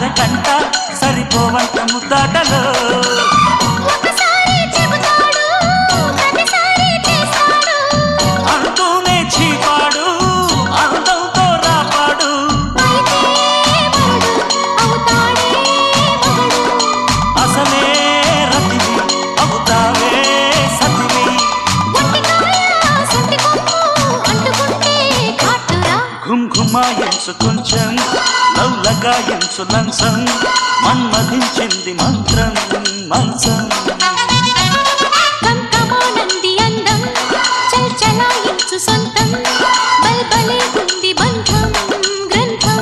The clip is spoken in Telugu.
అరకంట సరిపోవంత ముద్దాటలో అంటూనే చీపాడు అందంతో రాపాడు అసలే రతివి అవుతావే సతివి ఘుంఘుమాయించు కొంచెం లవ్లగాయించు లంచం మన్మధించింది మంత్రం మంచం